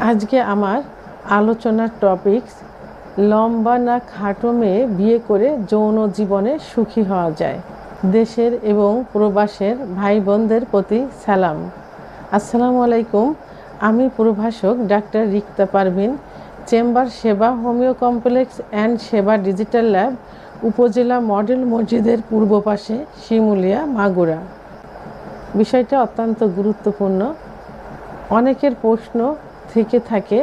আজকে আমার আলোচনার টপিকস লম্বা না খাটো মেয়ে বিয়ে করে যৌন জীবনে সুখী হওয়া যায়। দেশের এবং প্রবাসের ভাই বোনদের প্রতি সালাম। আসসালামু আলাইকুম। আমি প্রভাষক ডাক্তার রিক্তা পারভিন, চেম্বার সেবা হোমিও কমপ্লেক্স অ্যান্ড সেবা ডিজিটাল ল্যাব, উপজেলা মডেল মসজিদের পূর্ব পাশে, শিমুলিয়া, মাগুরা। বিষয়টা অত্যন্ত গুরুত্বপূর্ণ। অনেকের প্রশ্ন থেকে থাকে,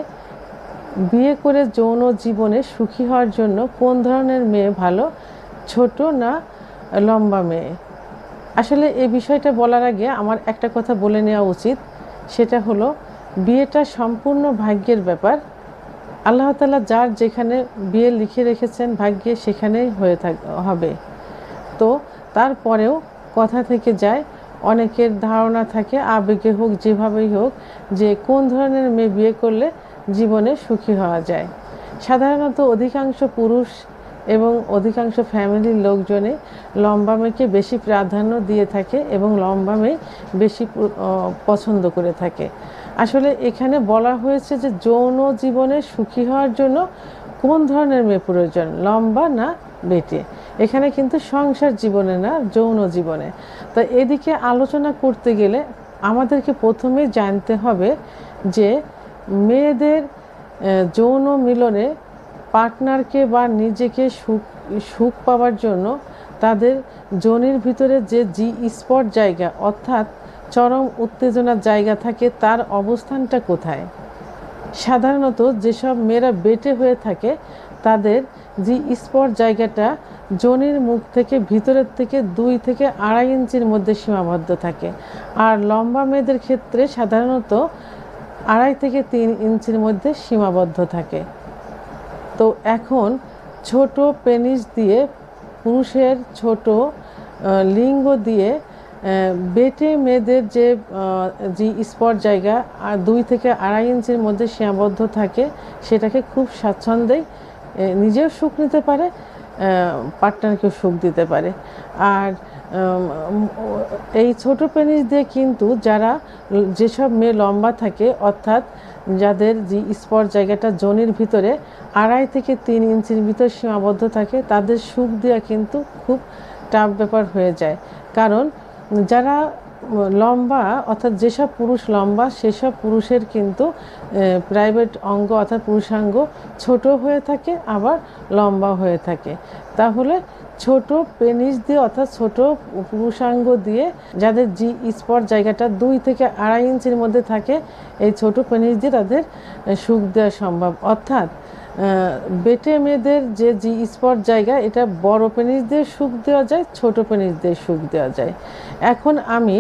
বিয়ে করে যৌন জীবনে সুখী হওয়ার জন্য কোন ধরনের মেয়ে ভালো, ছোট না লম্বা মেয়ে? আসলে এই বিষয়টা বলার আগে আমার একটা কথা বলে নেওয়া উচিত। সেটা হলো, বিয়েটা সম্পূর্ণ ভাগ্যের ব্যাপার। আল্লাহ তাআলা যার যেখানে বিয়ে লিখে রেখেছেন ভাগ্যে, সেখানেই হবে। তো তারপরেও কথা থেকে যায়, অনেকের ধারণা থাকে আবেগে হোক যেভাবেই হোক, যে কোন ধরনের মেয়ে বিয়ে করলে জীবনে সুখী হওয়া যায়। সাধারণত অধিকাংশ পুরুষ এবং অধিকাংশ ফ্যামিলির লোকজনে লম্বা মেয়েকে বেশি প্রাধান্য দিয়ে থাকে এবং লম্বা মেয়ে বেশি পছন্দ করে থাকে। আসলে এখানে বলা হয়েছে যে যৌন জীবনে সুখী হওয়ার জন্য কোন ধরনের মেয়ে প্রয়োজন, লম্বা না বেটে। এখানে কিন্তু সংসার জীবনে না, যৌন জীবনে। তো এদিকে আলোচনা করতে গেলে আমাদেরকে প্রথমে জানতে হবে যে মেয়েদের যৌন মিলনে পার্টনারকে বা নিজেকে সুখ পাওয়ার জন্য তাদের যোনির ভিতরে যে জি স্পট জায়গা, অর্থাৎ চরম উত্তেজনার জায়গা থাকে, তার অবস্থানটা কোথায়? সাধারণত যেসব মেয়েরা বেটে হয়ে থাকে তাদের জি স্পট জায়গাটা যোনির মুখ থেকে ভিতরের থেকে 2 থেকে 2.5 ইঞ্চির মধ্যে সীমাবদ্ধ থাকে। আর লম্বা মেয়েদের ক্ষেত্রে সাধারণত 2.5 থেকে 3 ইঞ্চির মধ্যে সীমাবদ্ধ থাকে। তো এখন ছোট পেনিস দিয়ে, পুরুষের ছোট লিঙ্গ দিয়ে বেটে মেয়েদের যে স্পট জায়গা 2 থেকে 2.5 ইঞ্চির মধ্যে সীমাবদ্ধ থাকে, সেটাকে খুব স্বাচ্ছন্দ্যেই নিজেও সুখ নিতে পারে, পার্টনারকেও সুখ দিতে পারে। আর এই ছোট পেনিস দিয়ে কিন্তু যেসব মেয়ে লম্বা থাকে, অর্থাৎ যাদের স্পট জায়গাটা যোনির ভিতরে 2.5 থেকে 3 ইঞ্চির ভিতর সীমাবদ্ধ থাকে, তাদের সুখ দেওয়া কিন্তু খুব টাফ ব্যাপার হয়ে যায়। কারণ যারা লম্বা, অর্থাৎ যেসব পুরুষ লম্বা, সেসব পুরুষের কিন্তু প্রাইভেট অঙ্গ অর্থাৎ পুরুষাঙ্গ ছোট হয়ে থাকে, আবার লম্বা হয়ে থাকে। তাহলে ছোট পেনিস দিয়ে অর্থাৎ ছোট পুরুষাঙ্গ দিয়ে যাদের স্পট জায়গাটা 2 থেকে 2.5 ইঞ্চির মধ্যে থাকে, এই ছোট পেনিস দিয়ে তাদের সুখ দেওয়া সম্ভব। অর্থাৎ বেটে মেয়েদের যে স্পট জায়গা, এটা বড় পেনিস দিয়ে সুখ দেওয়া যায়, ছোট পেনিস দিয়ে সুখ দেওয়া যায়। এখন আমি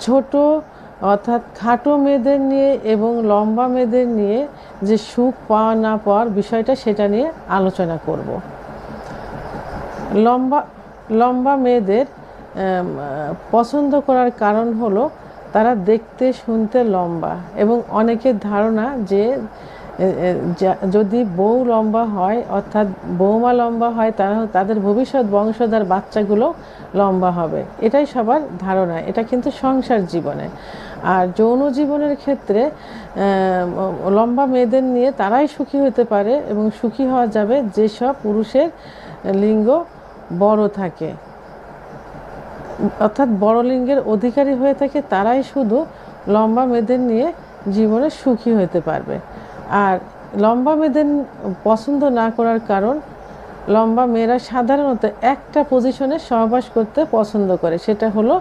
ছোট অর্থাৎ খাটো মেয়েদের নিয়ে এবং লম্বা মেয়েদের নিয়ে যে সুখ পাওয়া না পাওয়ার বিষয়টা, সেটা নিয়ে আলোচনা করব। লম্বা মেয়েদের পছন্দ করার কারণ হলো তারা দেখতে শুনতে লম্বা, এবং অনেকের ধারণা যে যদি বউ লম্বা হয়, অর্থাৎ বৌমা লম্বা হয়, তাদের ভবিষ্যৎ বংশধর বাচ্চাগুলো লম্বা হবে। এটাই সবার ধারণা। এটা কিন্তু সংসার জীবনে। আর যৌন জীবনের ক্ষেত্রে লম্বা মেয়েদের নিয়ে তারাই সুখী হতে পারে, এবং সুখী হওয়া যাবে যেসব পুরুষের লিঙ্গ বড় থাকে, অর্থাৎ বড় লিঙ্গের অধিকারী হয়ে থাকে, তারাই শুধু লম্বা মেয়েদের নিয়ে জীবনে সুখী হতে পারবে। আর লম্বা মেয়েদের পছন্দ না করার কারণ, লম্বা মেয়েরা সাধারণত একটা পজিশনে সহবাস করতে পছন্দ করে। সেটা হলো,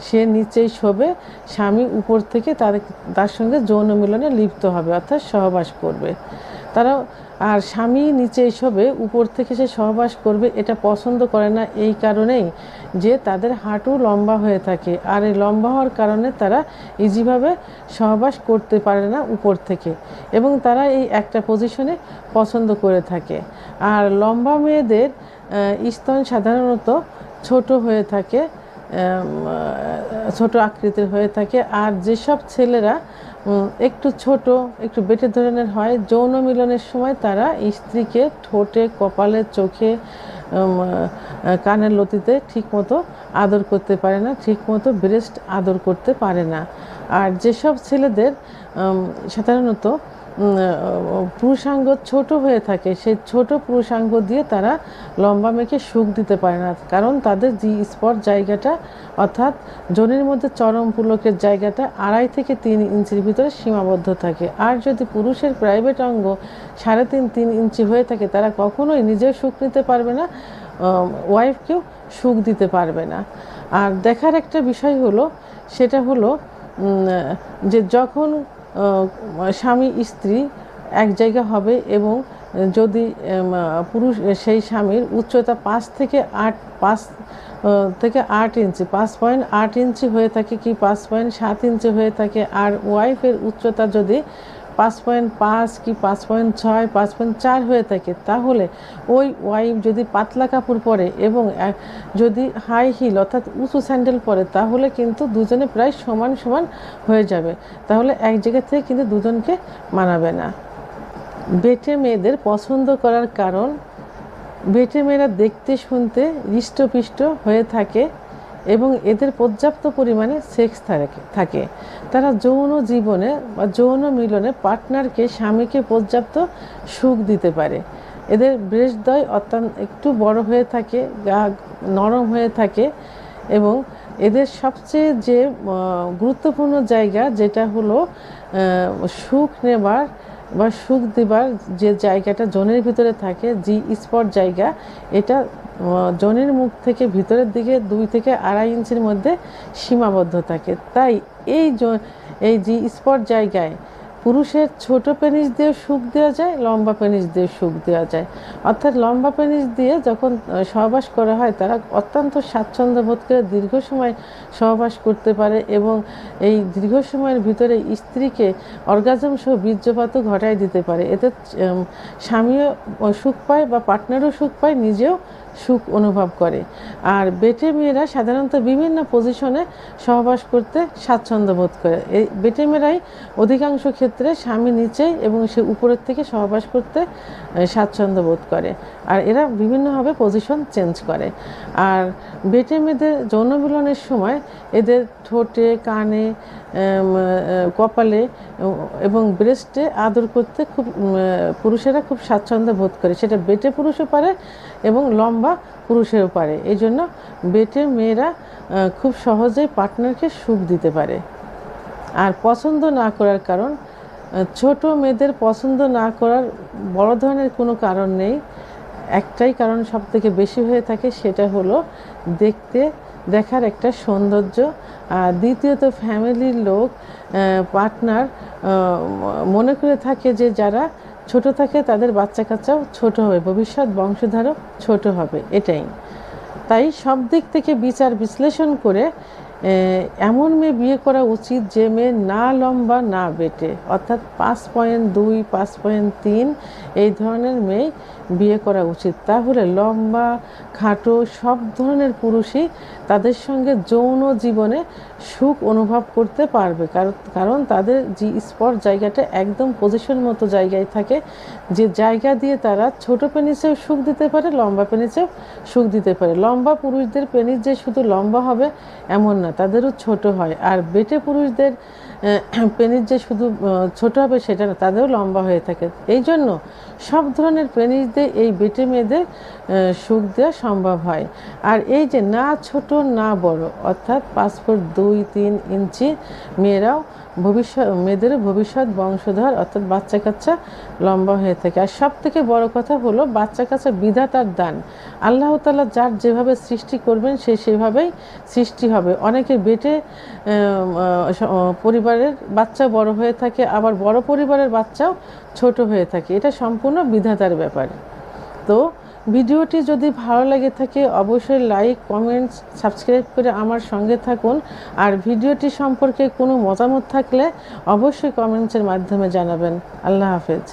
সে নিচেই শোবে, স্বামী উপর থেকে তার সঙ্গে যৌন মিলনে লিপ্ত হবে, অর্থাৎ সহবাস করবে। আর স্বামী নিচেই শোবে, উপর থেকে সে সহবাস করবে, এটা পছন্দ করে না। এই কারণেই যে তাদের হাঁটু লম্বা হয়ে থাকে, আর এই লম্বা হওয়ার কারণে তারা ইজিভাবে সহবাস করতে পারে না উপর থেকে, এবং তারা এই একটা পজিশনে পছন্দ করে থাকে। আর লম্বা মেয়েদের স্তন সাধারণত ছোট হয়ে থাকে, ছোট আকৃতির হয়ে থাকে। আর যেসব ছেলেরা একটু ছোট, একটু বেটে ধরনের হয়, যৌন মিলনের সময় তারা স্ত্রীকে ঠোঁটে, কপালে, চোখে কানের লতিতে ঠিকমতো আদর করতে পারে না, ঠিকমতো ব্রেস্ট আদর করতে পারে না। আর যেসব ছেলেদের সাধারণত পুরুষাঙ্গ ছোট হয়ে থাকে, সেই ছোট পুরুষাঙ্গ দিয়ে তারা লম্বা মেয়েকে সুখ দিতে পারে না, কারণ তাদের জি স্পট জায়গাটা অর্থাৎ যোনির মধ্যে চরম পুলকের জায়গাটা 2.5 থেকে 3 ইঞ্চির ভিতরে সীমাবদ্ধ থাকে। আর যদি পুরুষের প্রাইভেট অঙ্গ 3.5-3 ইঞ্চি হয়ে থাকে, তারা কখনোই নিজেও সুখ নিতে পারবে না, ওয়াইফকেও সুখ দিতে পারবে না। আর দেখার একটা বিষয় হলো, সেটা হলো যে যখন স্বামী স্ত্রী এক জায়গা হবে এবং যদি পুরুষ সেই স্বামীর উচ্চতা 5 থেকে 8 ইঞ্চি 5.8 ইঞ্চি হয়ে থাকে কি 5.7 ইঞ্চি হয়ে থাকে, আর ওয়াইফের উচ্চতা যদি 5.5 কি 5.6 5.4 হয়ে থাকে, তাহলে ওই ওয়াইফ যদি পাতলা কাপড় পরে এবং যদি হাই হিল অর্থাৎ উঁচু স্যান্ডেল পরে, তাহলে কিন্তু দুজনে প্রায় সমান সমান হয়ে যাবে। তাহলে এক জায়গা থেকে কিন্তু দুজনকে মানাবে না। বেটে মেয়েদের পছন্দ করার কারণ, বেটে মেয়েরা দেখতে শুনতে হৃষ্টপুষ্ট হয়ে থাকে এবং এদের পর্যাপ্ত পরিমাণে সেক্স থাকে। তারা যৌন জীবনে বা যৌন মিলনে পার্টনারকে, স্বামীকে পর্যাপ্ত সুখ দিতে পারে। এদের ব্রেস্টদ্বয় অত্যন্ত একটু বড় হয়ে থাকে, গা নরম হয়ে থাকে এবং এদের সবচেয়ে যে গুরুত্বপূর্ণ জায়গা, যেটা হলো সুখ নেবার বা সুখ দেবার যে জায়গাটা যোনির ভিতরে থাকে, জি স্পট জায়গা, এটা যোনির মুখ থেকে ভিতরের দিকে 2 থেকে 2.5 ইঞ্চির মধ্যে সীমাবদ্ধ থাকে। তাই এই জি স্পট জায়গায় পুরুষের ছোট পেনিস দিয়ে সুখ দেওয়া যায়, লম্বা পেনিস দিয়ে সুখ দেওয়া যায়। অর্থাৎ লম্বা পেনিস দিয়ে যখন সহবাস করা হয়, তারা অত্যন্ত স্বাচ্ছন্দ্য বোধ করে দীর্ঘ সময় সহবাস করতে পারে এবং এই দীর্ঘ সময়ের ভিতরে স্ত্রীকে অর্গাজম সহ বীর্যপাতও ঘটায় দিতে পারে। এতে স্বামীও সুখ পায় বা পার্টনারও সুখ পায়, নিজেও সুখ অনুভব করে। আর বেটে মেয়েরা সাধারণত বিভিন্ন পজিশনে সহবাস করতে স্বাচ্ছন্দ্য বোধ করে। এই বেটে মেয়েরাই অধিকাংশ ক্ষেত্রে স্বামী নিচে এবং সে উপরের থেকে সহবাস করতে স্বাচ্ছন্দ্য বোধ করে, আর এরা বিভিন্নভাবে পজিশন চেঞ্জ করে। আর বেটে মেয়েদের যৌন মিলনের সময় এদের ঠোঁটে, কানে, কপালে এবং ব্রেস্টে আদর করতে পুরুষেরা খুব স্বাচ্ছন্দ্য বোধ করে। সেটা বেটে পুরুষও পারে এবং লম্বা পুরুষেরও পারে। এই জন্য বেটে মেয়েরা খুব সহজেই পার্টনারকে সুখ দিতে পারে। আর পছন্দ না করার কারণ, ছোট মেয়েদের পছন্দ না করার বড় ধরনের কোনো কারণ নেই। একটাই কারণ সব থেকে বেশি হয়ে থাকে, সেটা হলো দেখার একটা সৌন্দর্য। আর দ্বিতীয়ত ফ্যামিলির লোক, পার্টনার মনে করে থাকে যে যারা ছোট থাকে তাদের বাচ্চা কাচ্চাও ছোট হবে, ভবিষ্যৎ বংশধারও ছোট হবে, এটাই। তাই সব দিক থেকে বিচার বিশ্লেষণ করে এমন মেয়ে বিয়ে করা উচিত যে মেয়ে না লম্বা না বেটে, অর্থাৎ 5.2 5.3 এই ধরনের মেয়ে বিয়ে করা উচিত। তাহলে লম্বা খাটো সব ধরনের পুরুষই তাদের সঙ্গে যৌন জীবনে সুখ অনুভব করতে পারবে, কারণ তাদের জি স্পট জায়গাটা একদম পজিশন মতো জায়গায় থাকে, যে জায়গা দিয়ে তারা ছোট পেনিসেও সুখ দিতে পারে, লম্বা পেনিসেও সুখ দিতে পারে। লম্বা পুরুষদের পেনিস যে শুধু লম্বা হবে এমন না, তাদেরও ছোট হয়। আর বেটে পুরুষদের পেনিস যে শুধু ছোট হবে সেটা না, তাদেরও লম্বা হয়ে থাকে। এই জন্য সব ধরনের পেনিস দিয়ে এই বেটে মেয়েদের সুখ দেওয়া সম্ভব হয়। আর এই যে না ছোট না বড়, অর্থাৎ 5 ফুট 2-3 ইঞ্চি মেয়েদেরও ভবিষ্যৎ বংশধর অর্থাৎ বাচ্চা কাচ্চা লম্বা হয়ে থাকে। আর সব থেকে বড় কথা হলো বাচ্চা কাচ্চা বিধাতার দান। আল্লাহ তাআলা যার যেভাবে সৃষ্টি করবেন সেভাবেই সৃষ্টি হবে। অনেকে বেটে পরিবারের বাচ্চা বড় হয়ে থাকে, আবার বড় পরিবারের বাচ্চাও ছোট হয়ে থাকে। এটা সম্পূর্ণ বিধাতার ব্যাপার। তো ভিডিওটি যদি ভালো লাগে থাকে অবশ্যই লাইক, কমেন্টস, সাবস্ক্রাইব করে আমার সঙ্গে থাকুন। আর ভিডিওটি সম্পর্কে কোনো মতামত থাকলে অবশ্যই কমেন্টসের মাধ্যমে জানাবেন। আল্লাহ হাফেজ।